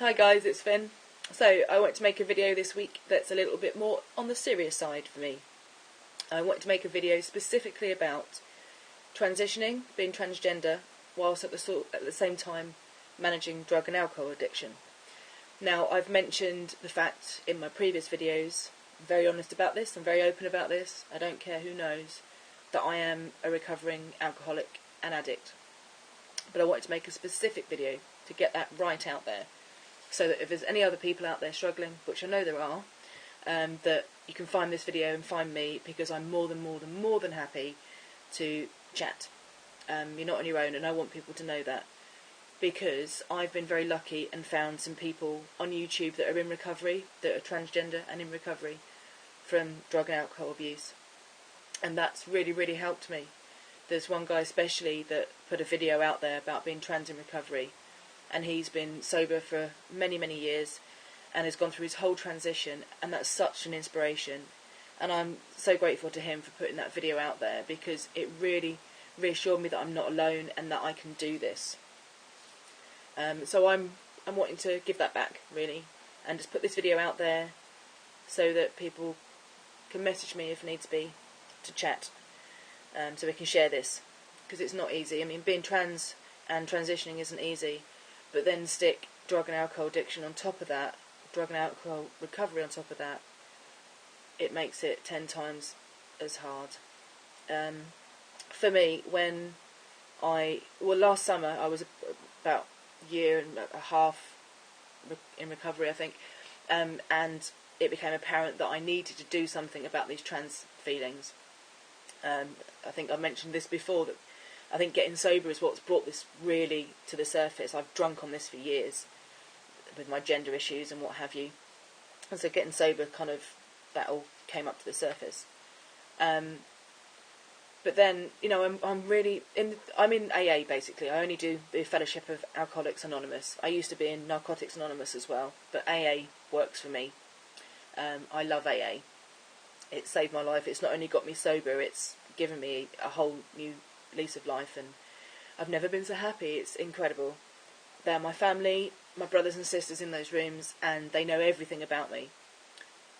Hi guys, it's Finn. So I want to make a video this week that's a little bit more on the serious side for me. I want to make a video specifically about transitioning, being transgender, whilst at the same time managing drug and alcohol addiction. Now, I've mentioned the fact in my previous videos, I'm very honest about this, I'm very open about this, I don't care who knows, that I am a recovering alcoholic and addict. But I wanted to make a specific video to get that right out there, so that if there's any other people out there struggling, which I know there are, that you can find this video and find me, because I'm more than happy to chat. You're not on your own, and I want people to know that, because I've been very lucky and found some people on YouTube that are in recovery, that are transgender and in recovery from drug and alcohol abuse, and that's really helped me. There's one guy especially that put a video out there about being trans in recovery, and he's been sober for many years and has gone through his whole transition, and that's such an inspiration, and I'm so grateful to him for putting that video out there, because it really reassured me that I'm not alone and that I can do this. So I'm wanting to give that back, really, and just put this video out there so that people can message me if needs be to chat, so we can share this, because it's not easy. I mean, being trans and transitioning isn't easy, but then stick drug and alcohol addiction on top of that, drug and alcohol recovery on top of that, it makes it 10 times as hard. For me, when last summer I was about a year and a half in recovery, I think, and it became apparent that I needed to do something about these trans feelings. I think I mentioned this before, that I think getting sober is what's brought this really to the surface. I've drunk on this for years with my gender issues and what have you, and so getting sober that all came up to the surface. But then, you know, I'm in AA basically. I only do the Fellowship of Alcoholics Anonymous. I used to be in Narcotics Anonymous as well, but AA works for me. I love AA. It saved my life. It's not only got me sober, it's given me a whole new lease of life, and I've never been so happy. It's incredible. They're my family, my brothers and sisters in those rooms, and they know everything about me.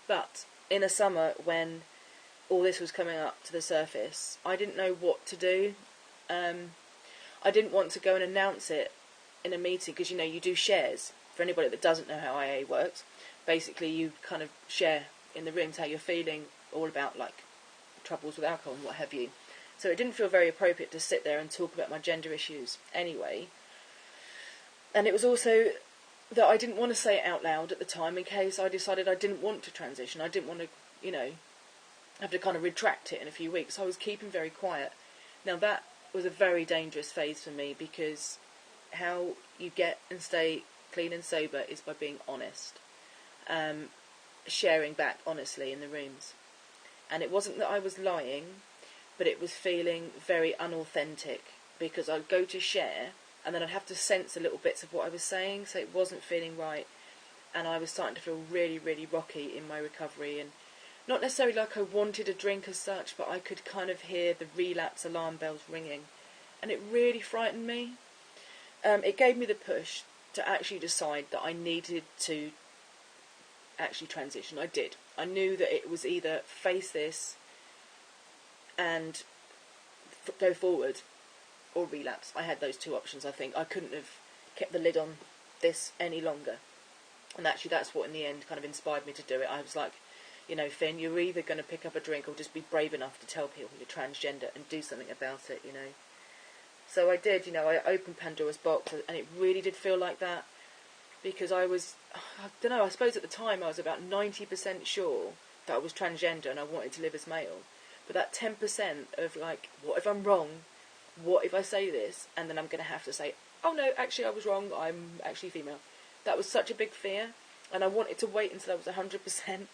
But in a summer when all this was coming up to the surface, I didn't know what to do. I didn't want to go and announce it in a meeting, because, you know, you do shares. For anybody that doesn't know how AA works, basically you kind of share in the rooms how you're feeling, all about like troubles with alcohol and what have you. So it didn't feel very appropriate to sit there and talk about my gender issues anyway. And it was also that I didn't want to say it out loud at the time, in case I decided I didn't want to transition. I didn't want to, you know, have to kind of retract it in a few weeks. So I was keeping very quiet. Now that was a very dangerous phase for me, because how you get and stay clean and sober is by being honest, sharing back honestly in the rooms. And it wasn't that I was lying, but it was feeling very unauthentic, because I'd go to share and then I'd have to censor little bits of what I was saying, so it wasn't feeling right, and I was starting to feel really rocky in my recovery, and not necessarily like I wanted a drink as such, but I could kind of hear the relapse alarm bells ringing, and it really frightened me. It gave me the push to actually decide that I needed to actually transition. I did. I knew that it was either face this and go forward, or relapse. I had those two options, I think. I couldn't have kept the lid on this any longer. And actually that's what in the end kind of inspired me to do it. I was like, you know, Finn, you're either going to pick up a drink or just be brave enough to tell people you're transgender and do something about it, you know. So I did, you know, I opened Pandora's box, and it really did feel like that, because I don't know, I suppose at the time I was about 90% sure that I was transgender and I wanted to live as male. But that 10% of like, what if I'm wrong? What if I say this and then I'm going to have to say, oh no, actually I was wrong, I'm actually female. That was such a big fear, and I wanted to wait until I was 100%,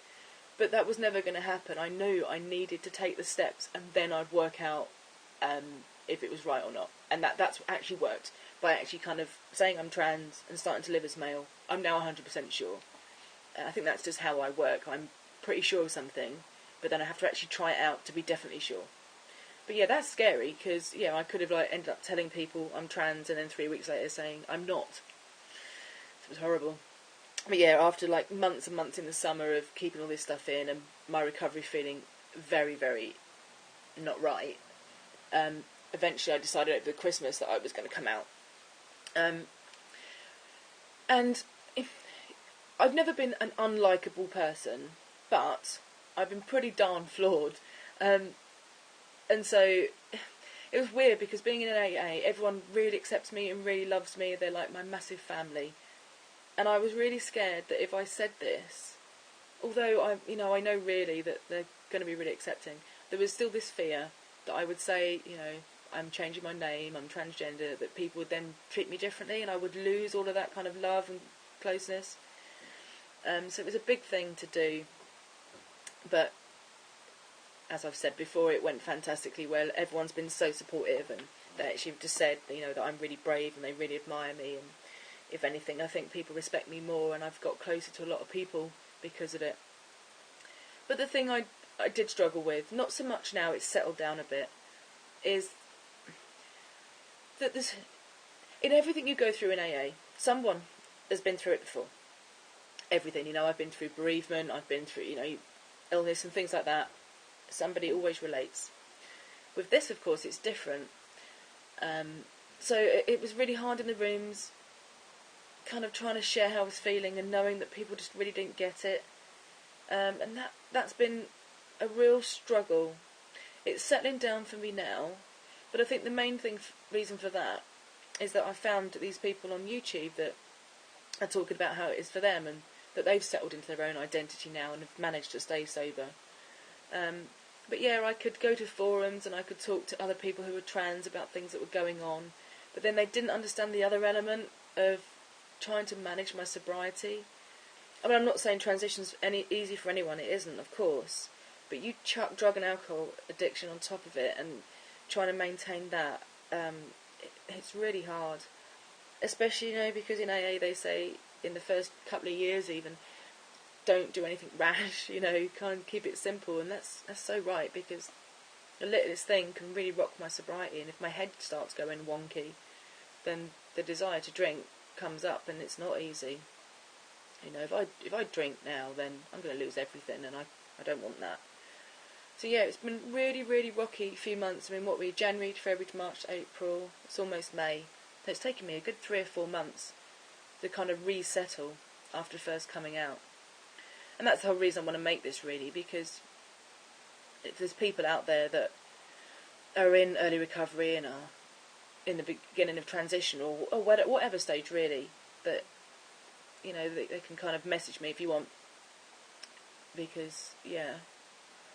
but that was never going to happen. I knew I needed to take the steps, and then I'd work out if it was right or not. And that's actually worked, by actually kind of saying I'm trans and starting to live as male. I'm now 100% sure. And I think that's just how I work. I'm pretty sure of something, but then I have to actually try it out to be definitely sure. But yeah, that's scary, because yeah, I could have like ended up telling people I'm trans and then 3 weeks later saying I'm not. It was horrible. But yeah, after like months and months in the summer of keeping all this stuff in and my recovery feeling very, very not right, eventually I decided over the Christmas that I was going to come out. And I've never been an unlikable person, but I've been pretty darn flawed. And so it was weird because being in an AA, everyone really accepts me and really loves me. They're like my massive family. And I was really scared that if I said this, although I know really that they're going to be really accepting, there was still this fear that I would say, I'm changing my name, I'm transgender, that people would then treat me differently and I would lose all of that kind of love and closeness. So it was a big thing to do, but as I've said before, it went fantastically well. Everyone's been so supportive, and they actually just said, that I'm really brave and they really admire me, and if anything, I think people respect me more, and I've got closer to a lot of people because of it. But the thing I did struggle with, not so much now, it's settled down a bit, is that in everything you go through in AA, someone has been through it before. Everything, I've been through bereavement, I've been through, illness and things like that. Somebody always relates. With this, of course, it's different. So it was really hard in the rooms, kind of trying to share how I was feeling and knowing that people just really didn't get it. And that's been a real struggle. It's settling down for me now, but I think the main reason for that is that I found these people on YouTube that are talking about how it is for them and that they've settled into their own identity now and have managed to stay sober. But yeah, I could go to forums and I could talk to other people who were trans about things that were going on, but then they didn't understand the other element of trying to manage my sobriety. I mean, I'm not saying transition's easy for anyone, it isn't, of course, but you chuck drug and alcohol addiction on top of it and trying to maintain that, it's really hard. Especially, because in AA they say in the first couple of years even, don't do anything rash, kind of keep it simple, and that's so right, because the littlest thing can really rock my sobriety, and if my head starts going wonky, then the desire to drink comes up, and it's not easy. If I drink now, then I'm going to lose everything, and I don't want that. So yeah, it's been really, really rocky few months. I mean, January, February to March to April, it's almost May. So it's taken me a good 3 or 4 months to kind of resettle after first coming out. And that's the whole reason I want to make this, really, because if there's people out there that are in early recovery and are in the beginning of transition or whatever stage, really, that, they can kind of message me if you want, because, yeah,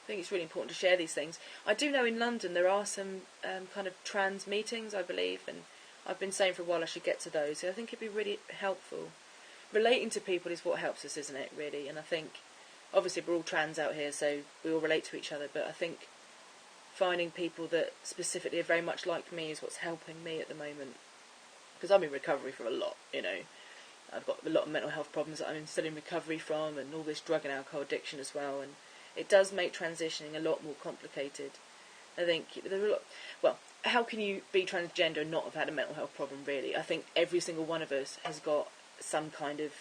I think it's really important to share these things. I do know in London there are some kind of trans meetings, I believe, and I've been saying for a while I should get to those. So I think it'd be really helpful. Relating to people is what helps us, isn't it, really? And I think, obviously, we're all trans out here, so we all relate to each other, but I think finding people that specifically are very much like me is what's helping me at the moment. Because I'm in recovery for a lot, I've got a lot of mental health problems that I'm still in recovery from, and all this drug and alcohol addiction as well, and it does make transitioning a lot more complicated. I think there's a lot. Well, how can you be transgender and not have had a mental health problem, really? I think every single one of us has got some kind of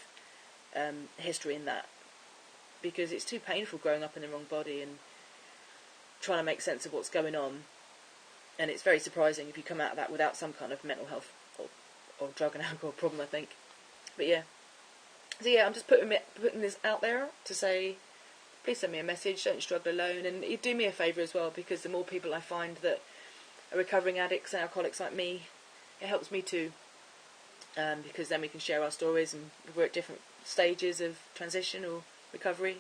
history in that, because it's too painful growing up in the wrong body and trying to make sense of what's going on. And it's very surprising if you come out of that without some kind of mental health or drug and alcohol problem, I think. But yeah. So yeah, I'm just putting this out there to say, please send me a message, don't struggle alone, and you do me a favour as well, because the more people I find that are recovering addicts and alcoholics like me, it helps me too, because then we can share our stories, and if we're at different stages of transition or recovery,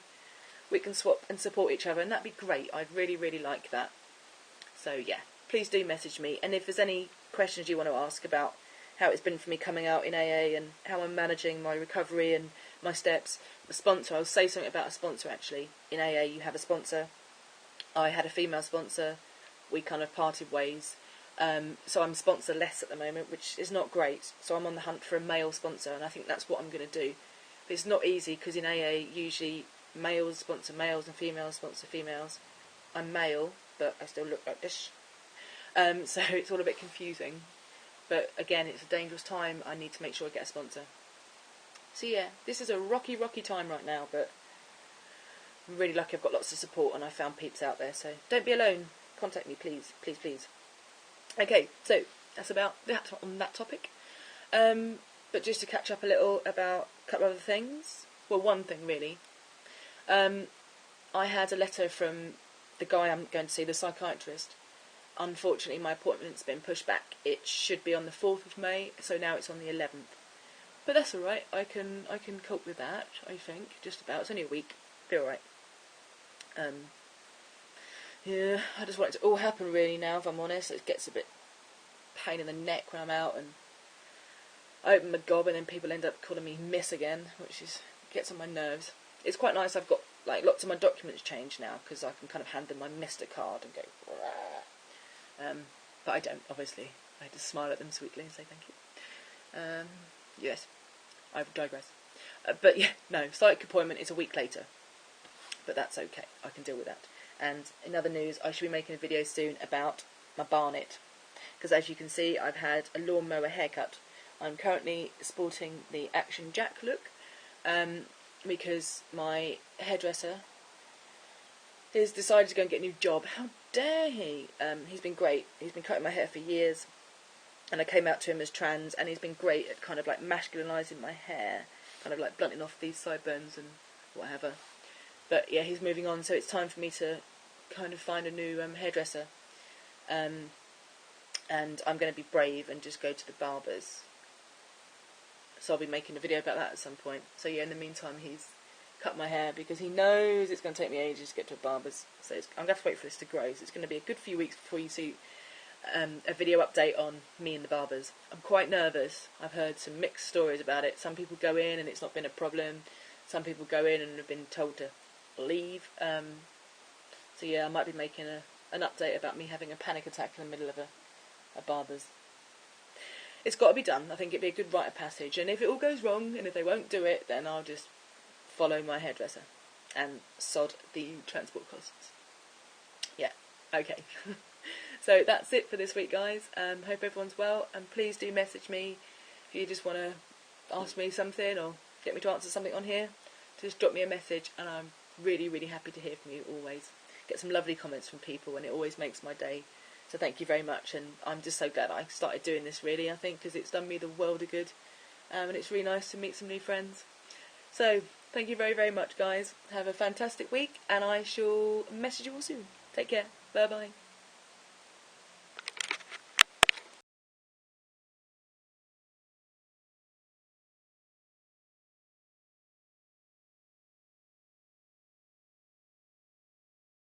we can swap and support each other, and that'd be great. I'd really, really like that. So yeah, please do message me, and if there's any questions you want to ask about how it's been for me coming out in AA and how I'm managing my recovery and my steps. A sponsor, I'll say something about a sponsor actually. In AA you have a sponsor. I had a female sponsor. We kind of parted ways. So I'm sponsor-less at the moment, which is not great. So I'm on the hunt for a male sponsor, and I think that's what I'm going to do. But it's not easy, because in AA usually males sponsor males and females sponsor females. I'm male, but I still look like this. So it's all a bit confusing. But again, it's a dangerous time. I need to make sure I get a sponsor. So yeah, this is a rocky time right now, but I'm really lucky I've got lots of support and I found peeps out there, so don't be alone. Contact me, please, please, please. Okay, so that's about that on that topic. But just to catch up a little about a couple of other things. Well, one thing really. I had a letter from the guy I'm going to see, the psychiatrist. Unfortunately, my appointment's been pushed back. It should be on the 4th of May, so now it's on the 11th. But that's alright, I can cope with that, I think, just about. It's only a week, be alright. Yeah, I just want it to all happen really now, if I'm honest. It gets a bit pain in the neck when I'm out and I open my gob and then people end up calling me Miss again, which gets on my nerves. It's quite nice I've got like lots of my documents changed now because I can kind of hand them my Mr. card and go but I don't, obviously. I just smile at them sweetly and say thank you. Yes, I digress. But yeah, no, psych appointment is a week later. But that's okay, I can deal with that. And in other news, I should be making a video soon about my barnet. Because as you can see, I've had a lawnmower haircut. I'm currently sporting the Action Jack look. Because my hairdresser has decided to go and get a new job. How dare he? He's been great. He's been cutting my hair for years. And I came out to him as trans, and he's been great at kind of like masculinising my hair. Kind of like blunting off these sideburns and whatever. But yeah, he's moving on, so it's time for me to kind of find a new hairdresser. And I'm going to be brave and just go to the barbers. So I'll be making a video about that at some point. So yeah, in the meantime, he's cut my hair because he knows it's going to take me ages to get to a barber's. So I'm going to have to wait for this to grow. So it's going to be a good few weeks before you see a video update on me and the barbers. I'm quite nervous. I've heard some mixed stories about it. Some people go in and it's not been a problem. Some people go in and have been told to leave. So yeah, I might be making an update about me having a panic attack in the middle of a barber's. It's got to be done. I think it'd be a good rite of passage. And if it all goes wrong, and if they won't do it, then I'll just follow my hairdresser and sod the transport costs. Yeah, okay. So that's it for this week, guys. Hope everyone's well, and please do message me if you just want to ask me something or get me to answer something on here. Just drop me a message, and I'm really, really happy to hear from you always. Get some lovely comments from people, and it always makes my day. So thank you very much, and I'm just so glad I started doing this, really, I think, because it's done me the world of good, and it's really nice to meet some new friends. So, thank you very, very much, guys. Have a fantastic week, and I shall message you all soon. Take care. Bye-bye.